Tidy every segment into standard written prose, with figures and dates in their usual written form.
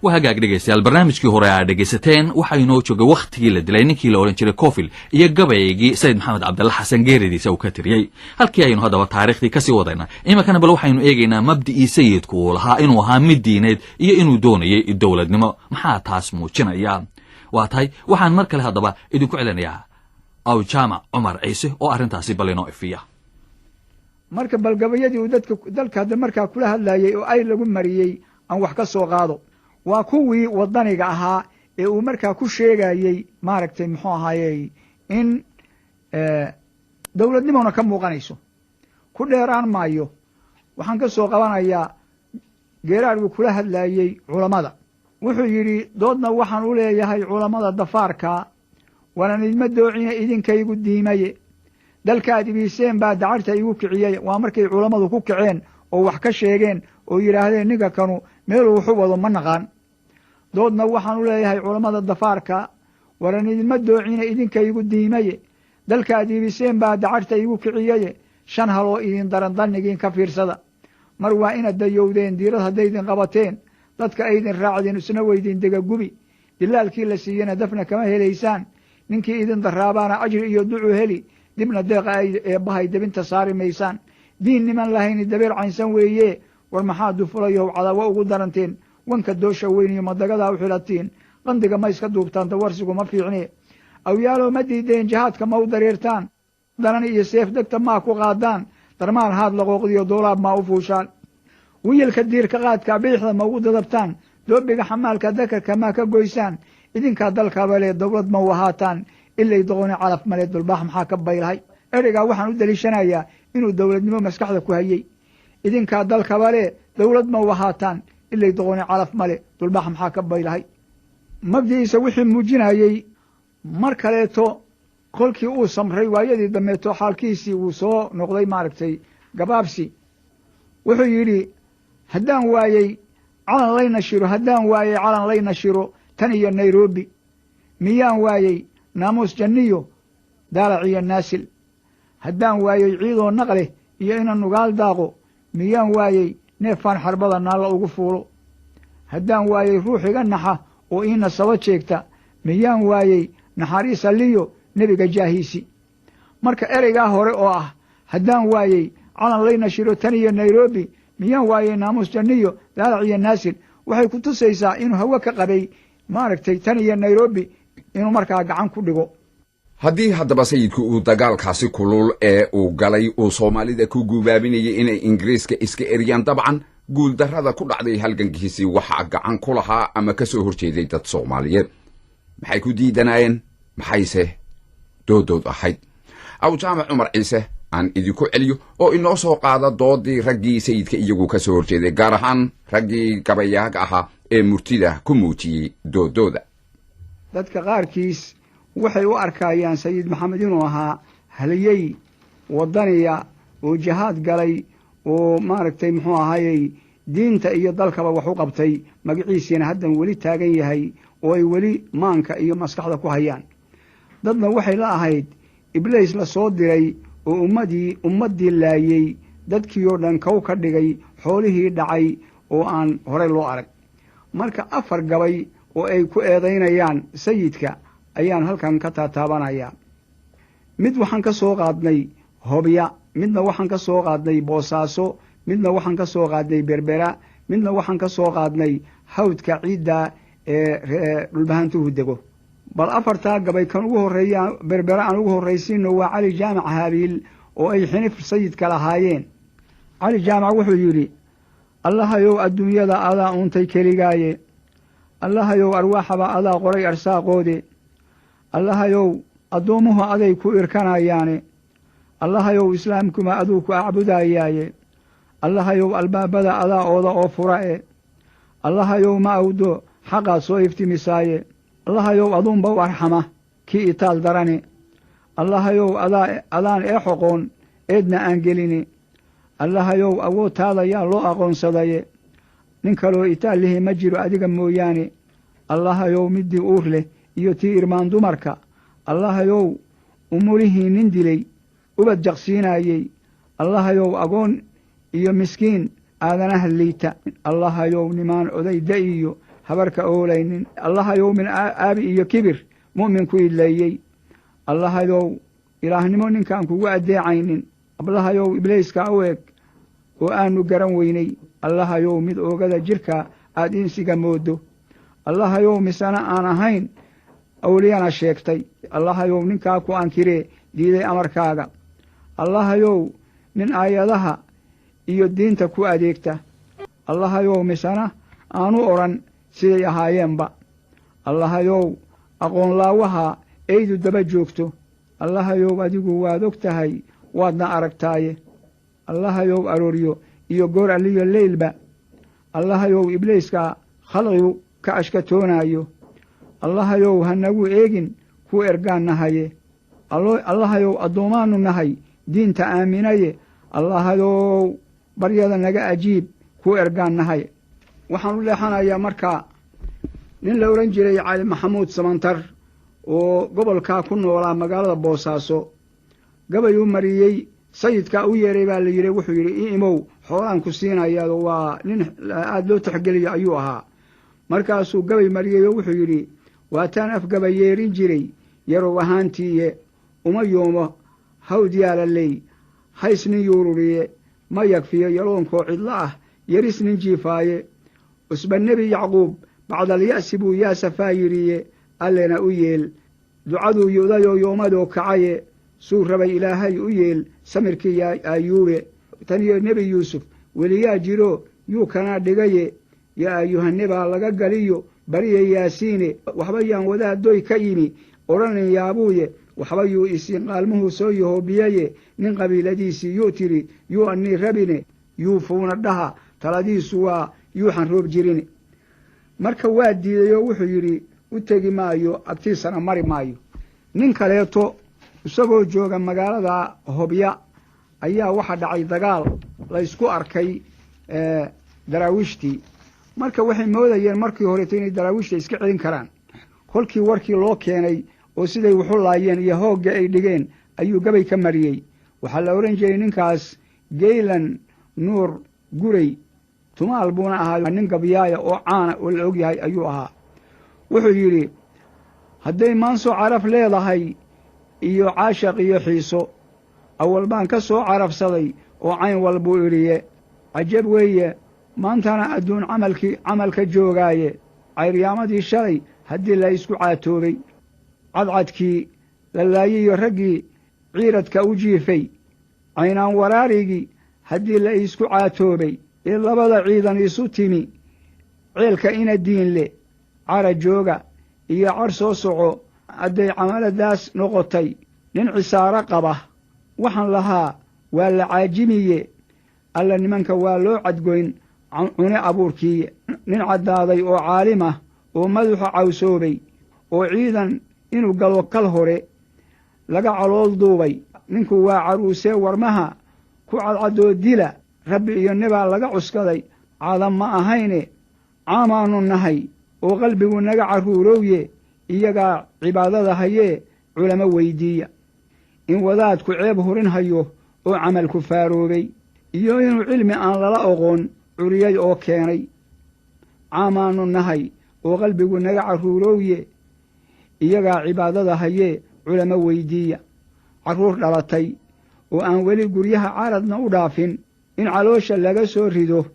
وهاجاك dhegeystayaal barnaamijkii hore aad dhegeysateen waxa inoo joogay waqtigii la dilay ninkii la oran jiray Kofil iyo gabaygii Said Maxamed Cabdalla Xasan geeridiisa uu ka tiriyay halkii aynu hadaba taariikhdii ka sii wadayna imankana bal waxaynu eegaynaa mabdii sayidku uu lahaa inuu ahaa mid diineed iyo inuu doonayay dawladnimo maxaa taas muujinaya waa tahay waxaan mar kale hadaba idinku celinayaa aw jaamac Umar Ciise oo arintaasi bal inoo ifiya marka balgabayadii uu dalka hadda markaa kula hadlayay oo ay lagu mariyay aan wax ka soo qaado waa kuwii wadaniga ahaa ee uu markaa ku sheegayay maaragtay muxuu ahaayay in dawladnimona ka muuqanayso ku dheeraan maayo waxaan ka soo qabanayaa geeraargu kula hadlayay culamada wuxuu yidhi doodna waxaan u leeyahay culamada dafaarka waana idma doocina idinkaygu diimaye dalkaad ibiiseen baa dacarta igu kiciyey waa markay culamadu ku kaceen oo wax ka sheegeen oo yidhaahdeen ninka kanu meeluu wuxu wado ma naqaan doodna waxaan u leeyahay culamada dafaarka waran idinma doocina idinkaygu diimaye dalkaad ibiseen baa dacarta igu kiciyeye 5 haloo idin daran dannigiin ka fiirsada mar waa inaad dayowdeen diirad haddaydin qabateen dadka aydin raacdeen isna weydin degagubi dilaalkii la siiyana dafna kama helaysaan ninkii idin daraabaana ajri iyo ducu heli dibna deeqa ay eebbahay debinta saari maysaan diin niman lahayni dabeer caynsan weeye war maxaa dufulayow cadawa ugu daranteen wanka doosha weyn iyo madagadaa u xilatiin qandiga ma iska duubtaan dawarsigu ma fiicne awyaalo ma diideen jihaadka ma u dareertaan danan iyo seef degta maa ku qaadaan darmaan haad laqooqdiyo doolaab maa u fuushaan wiyelka diirka qaadka biixda ma ugu dadabtaan doobiga xamaalka dakarka maa ka goysaan idinkaa dalkaba lee dawlad ma u ahaataan ilay doqoni calaf male dulbaax maxaa ka baylahay ereygaa waxaan u daliishanayaa inuu dawladnimo maskaxda ku hayey idinkaa dalkaba lee dawlad ma u ahaataan ilay doqoni calaf male dulbaax maxaa ka baylahay mabdiisa wixii muujinayey mar kaleeto kolkii uu samray waayadii dambeeto xaalkiisii uu soo noqday maaragtay gabaabsi wuxuu yidhi haddaan waayey calan layna shiro haddaan waayey calan layna shiro tan iyo nairobi miyaan waayey naamuus janniyo daalac iyo naasil haddaan waayey ciidoo naqleh iyo ina nugaal daaqo miyaan waayey neefaan xarbada naalla ugu fuulo haddaan waayey ruux iga naxa oo ii nasaba jeegta miyaan waayey naxariis alliyo nebiga jaahiisi marka ereygaa hore oo ah haddaan waayey calan layna shiro tan iyo nairobi miyaan waayey naamuus janniyo daalac iyo naasil waxay ku tusaysaa inuu hawe ka qabay maaragtay tan iyo nairobi inuu markaa gacan ku dhigo haddii haddaba sayidku uu dagaalkaasi kulul ee uu galay uu soomaalida ku guubaabinayay inay ingiriiska iska eryaan dabcan guuldarrada ku dhacday halgankiisii waxaa gacan ku lahaa ama ka soo horjeeday dad soomaaliyeed maxay ku diidanayeen maxayse doodood ahayd aw jaamac Umar Ciise aan idinku celiyo oo inoo soo qaada doodii raggii sayidka iyagu ka soo horjeeday gaar ahaan raggii gabayaaga ahaa ee murtida ku muujiyey doodooda dadka qaarkiis waxay u arkayaan sayid maxamed inuu ahaa haliyey wadaniya oo jihaad galay oo maaragtay muxuu ahaayey diinta iyo dalkaba wax u qabtay magaciisiina haddan weli taagan yahay oo ay weli maanka iyo maskaxda ku hayaan dadna waxay la ahayd ibliis la soo diray oo ummaddii laayey dadkii oo dhan kow ka dhigay xoolihii dhacay oo aan horey loo arag marka 4 gabay oo ay ku eedaynayaan sayidka ayaan halkan ka taataabanayaa mid waxaan ka soo qaadnay hobya midna waxaan ka soo qaadnay boosaaso midna waxaan ka soo qaadnay berbera midna waxaan ka soo qaadnay hawdka ciidda ee dhulbahantuhu dego bal 4taa gabay kan ugu horeeya berbera aan ugu horraysiino waa cali jaamac haabiil oo ay xinif sayidka lahaayeen cali jaamac wuxuu yidhi allahayow adduunyada adaa uuntay keligaaye allahayow arwaaxaba adaa qoray arsaaqoode allahayow addoommuhu aday ku irkanayaane allahayow islaamkuma aduu ku acbudayaaye allahayow albaabada adaa ooda oo fura'e allahayow ma awdo xaqaad soo iftimisaaye allahayow aduunba u arxama kii itaal darane allahayow adaan ee xoqoon eedna aan geline allahayow awoodtaada yaa loo aqoonsadaye nin kaloo itaal lihi ma jiro adiga mooyaane allahayow middii uur leh iyo tii irmaan dumarka allahayow umulihii nin dilay ubad jaqsiinayey allahayow agoon iyo miskiin aadanaha liita allahayow nimaan odayda iyo habarka oolaynin allahayow min aabi iyo kibir mu'minku idleeyey allahayow ilaahnimo ninkaan kugu addeecaynin allahayow ibliiska u eg oo aanu garan weynay allahayow mid oogada jirka aad insiga mooddo allahayow misana aan ahayn awliyana sheegtay allahayow ninkaa ku ankiree diiday amarkaaga allahayow nin aayadaha iyo diinta ku adeegta allahayow misana aanu odhan siday ahaayeenba allahayow aqoonlaawaha eydu daba joogto allahayow adigu waad og tahay waadna aragtaaye allahayow arooryo iyo goor alliyo leylba allahayow ibliiska khalqigu ka ashkatoonaayo allahayow hanagu eegin ku ergaan nahaye allahayow addoommaannu nahay diinta aaminaye allahayow baryada naga ajiib ku ergaan nahay waxaan u leexanayaa markaa nin la odhan jiray cali maxamuud samantar oo gobolkaa ku noolaa magaalada boosaaso gabay u mariyey sayidkaa u yeeray baa la yidhi wuxuu yidhi i imow xoolaan ku siinayaado waa nin aada loo taxgeliyo ayuu ahaa markaasuu gabay mariyey oo wuxuu yidhi waataan afgaba yeerin jiray yarow ahaantiiye uma yoomo hawd yaalaley hays nin yuururiye ma yagfiyo yaloonkoo cidlo ah yaris nin jiifaaye usba nebi yacquub bacdalya'si buu yaasafaa yidhiye allena u yeel ducaduu yudayoo yoomadoo kacaye suu rabay ilaahay u yeel samirkii ayuube tan iyo nebi yuusuf weliyaa jiro yuu kanaa dhigaye yaa ayuhanebaa laga galiyo bariya yaasiine waxba yaan wadaadoy ka yimi odhanin yaabuuye waxba yuu isiin qaalmuhuu soo yahoobiyaye nin qabiiladiisii yuu tidhi yuu annii rabine yuu fuuna dhaha taladiisu waa yuuxan roob jirine marka waa diidayoo wuxuu yidhi u tegi maayo agtiisana mari maayo nin kaleeto isagoo jooga magaalada hobya ayaa waxa dhacay dagaal laysku arkay daraawiishtii marka waxay moodayeen markii horeeto inay daraawiishta iska celin karaan kolkii warkii loo keenay oo siday waxu laayeen iyo hoogga ay dhigeen ayuu gabay ka mariyey waxaa la odhan jiray ninkaas geylan nuur guray tumaal buuna ahaa nin gabyaaya oo caana oo la og yahay ayuu ahaa wuxuu yidhi hadday maanso caraf leedahay iyo caashaq iyo xiiso awal baan ka soo carafsaday oo cayn walbuu idhiye cajab weeye maantana adduun camalka joogaaye cayriyaamadii shalay haddii la isku caatoobay cadcadkii la laayiyo raggii ciiradka u jiifay caynaan waraarigii haddii la isku caatoobay ee labada ciidan isu timi ceelka ina diinle cara jooga iyo car soo soco hadday camaladaas noqotay nin cisaaro qaba waxaan lahaa waa la caajimiye alla nimanka waa loo cadgoyn cune abuurkiiye nin caddaaday oo caalimah oo madaxu cawsoobay oo ciidan inuu galo kal hore laga calool duubay ninku waa caruusee warmaha ku cadcaddoo dila rabbi iyo nebaa laga cuskaday caadam ma ahayne caamaannu nahay oo qalbigu naga carruurowye iyagaa cibaadada hayee culamo weydiiya in wadaadku ceeb hurin hayo oo camalku faaroobay iyo inuu cilmi aan lala oqoon curiyay oo keenay caamaannu nahay oo qalbigu naga carruurowye iyagaa cibaadada hayee culamo weydiiya carruur dhalatay oo aan weli guryaha caradna u dhaafin in caloosha laga soo rido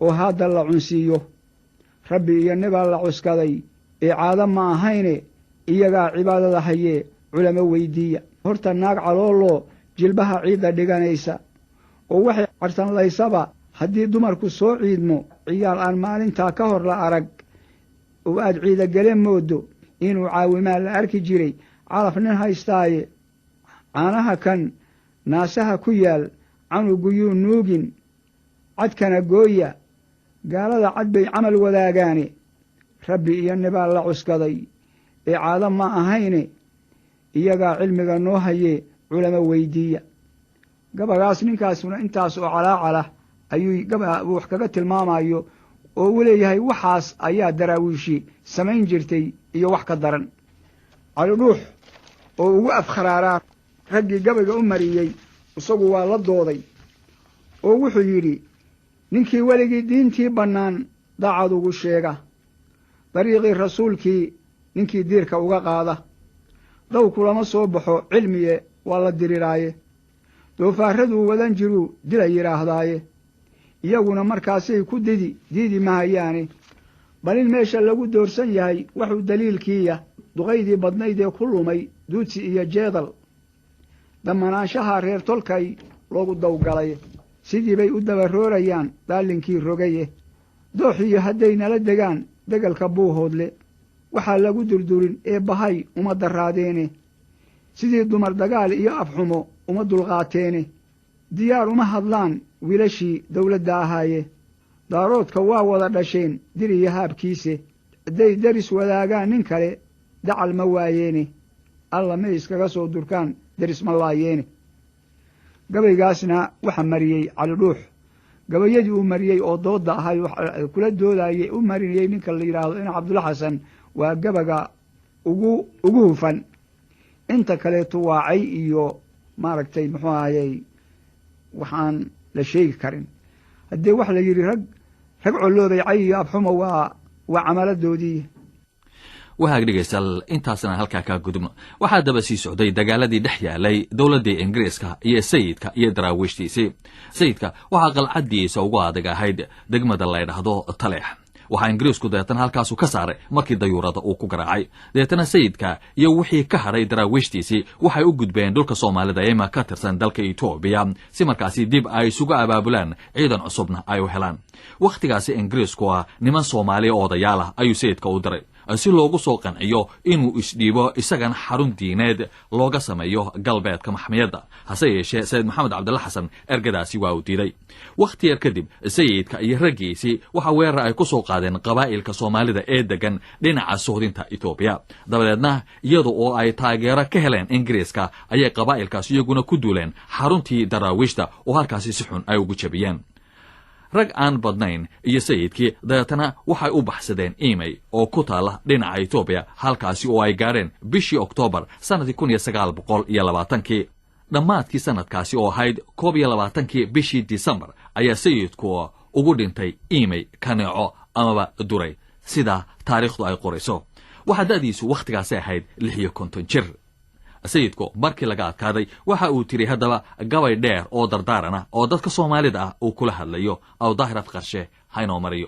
oo hadda la cunsiiyo rabbi iyo nebaa la cuskaday ee caado ma ahayne iyagaa cibaadada hayee culamo weydiiya horta naag calooloo jilbaha ciidda dhiganaysa oo waxay carsanlaysaba haddii dumarku soo ciidmo ciyaal aan maalintaa ka hor la arag oo aad ciidagele mooddo inuu caawimaa la arki jiray calaf nin haystaaye caanaha kan naasaha ku yaal canuguyuu nuugin cadkana gooya gaalada cad bay camal wadaagaane rabbi iyo nebaa la cuskaday ee caado ma ahayne iyagaa cilmiga noo hayee culamo weydiiya gabagaas ninkaasuna intaas oo calaacalah ayuu wax kaga tilmaamayo oo u leeyahay waxaas ayaa daraawiishi samayn jirtay iyo wax ka daran calidhuux oo ugu afkharaaraa raggii gabayga u mariyey isagu waa la dooday oo wuxuu yidhi ninkii weligii diintii bannaan daacad ugu sheega dariiqii rasuulkii ninkii diirka uga qaada daw kulama soo baxo cilmiye waa la diriraaye doofaaraduu wadan jiruu dila yidhaahdaaye iyaguna markaasay ku diidi mahayaane bal in meesha lagu doorsan yahay waxuu daliilkiiya duqaydii badnayd ee ku lumay duudsi iyo jeedal dammanaanshaha reer tolkay loogu dawgalay sidii bay u dabaroorayaan daalinkii rogaye dooxiyo hadday nala degaan degalka buuhoodle waxaa lagu durdurin ee bahay uma darraadeene sidii dumar dagaal iyo afxumo uma dulqaateene diyaar uma hadlaan wiilashii dawladda ahaaye daaroodka waa wada dhasheen dir iyo haabkiise hadday deris wadaagaan nin kale dacal ma waayeene alla may iskaga soo durkaan deris ma laayeene gabaygaasna waxa mariyey cali dhuux gabayadii uu mariyey oo doodda ahay kula doodayey u marinayey ninka la yidhaahdo ina cabdulla xasan waa gabaga ugu hufan inta kaleeto waacay iyo maaragtay muxuu ahayey waxaan la sheegi karin haddee waxa la yidhi rag colloobay cay iyo abxumo waa camaladoodii wahaag dhegaystayaal intaasna halkaa kaa gudubno waxaa daba sii socday dagaaladii dhex yaalay dowladdii ingiriiska iyo sayidka iyo daraawiishtiisii sayidka waxaa qalcaddiisa ugu adag ahayd degmada la ydhahdo taleex waxaa ingiriisku deetana halkaasu ka saaray markii dayuurada uu ku garaacay deetana sayidka iyo wixii ka hadhay daraawiishtiisii waxay u gudbeen dhulka soomaalida ema ka tirsan dalka etoobiya si markaasi dib ay isugu abaabulaan ciidan cusubna ay u helaan wakhtigaasi ingiriisku ah niman soomaaliya odayaal ah ayuu sayidka u diray si loogu soo qanciyo inuu isdhiibo isagan xarun diineed looga sameeyo galbeedka maxmiyadda hase yeeshee sayid maxamed cabdilla xasan ergadaasi waa uu diiday wakhti yar kadib sayidka iyo raggiisii waxa weerar ay ku soo qaadeen qabaa'ilka soomaalida ee degan dhinaca suhdinta etoobiya dabadeedna iyada oo ay taageero ka heleen ingiriiska ayay qabaa'ilkaas iyaguna ku duuleen xaruntii daraawiishta oo halkaasi si xun ay ugu jabiyeen rag aan badnayn iyo sayidkii dabeetana waxay u baxsadeen imey oo ku taala dhinaca etoobiya halkaasi oo ay gaadheen bishii oktoobar sannadkii 1920 dhammaadkii sannadkaasi oo ahayd 21 bishii disembar ayaa sayidku ugu dhintay imey kaneeco amaba duray sida taariikhdu ay qorayso waxaa da'diisu wakhtigaasi ahayd 56 jir sayidku markii laga adkaaday waxa uu tiri haddaba gabay dheer oo dardaarana oo dadka soomaalida ah uu kula hadlayo aw daahir afqarshe haynoo mariyo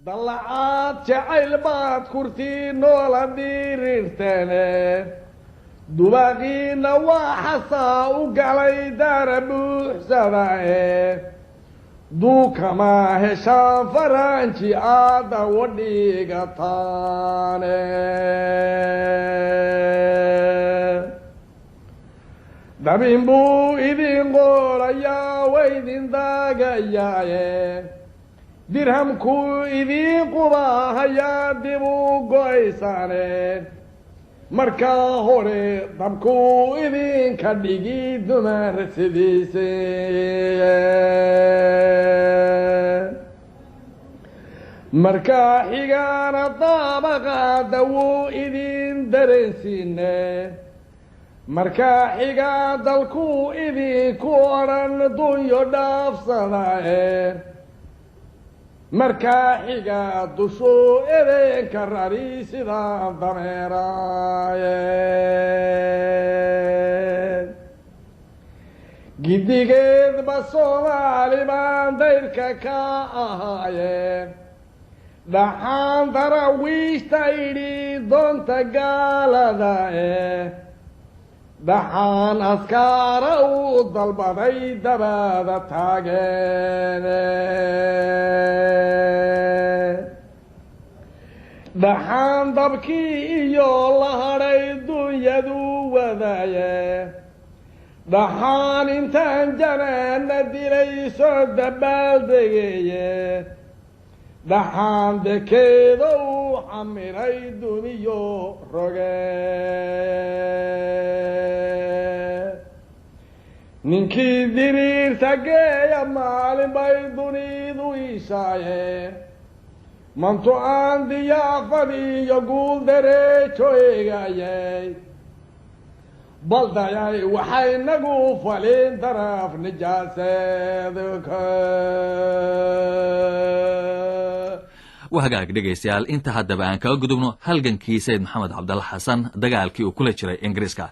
dallacaad jacayl baad kurtii noola dhirirtene dubaaqiina waa xasaa u galay daara buuxsadae duukama heshaan faranji aada wadhigataane dabin buu idin qoolayaa waydin daagayaaye dirhamkuu idin qubaahayaa dib u go'aysane markaa hore dabkuu idinka dhigi dumar sidiise markaa xigaana daabaqaada wuu idin dareensiine markaa xigaa dalkuu idinku odhan dunyo dhaafsadae markaa xigaa dushuu edeenka rari sidaan dameeraaye giddigeedba soomaali baan dayrka ka ahaaye dhaxaan daraawiishta idhi doonta gaaladae dhaxaan askaara uu dalbaday dabaada taageene dhaxaan dabkii iyo la hadhay dunyadu wadaaye dhaxaan intaan janaana dilay soo dabaaldegeeye dhaxaan dekeeda uu xamiray duniyo roge ninkii diriirta geeya maalin bay dunidu iishaaye mantu aan diyaafad iyo guul dareejo eegayay baldayay waxay nagu falin daraf nijaaseedka وهجاك دقيسيال انت هدبا ان كاغدبنو هلغنكي سيد محمد عبد الله حسن دغالكي او كula jiray Ingiriiska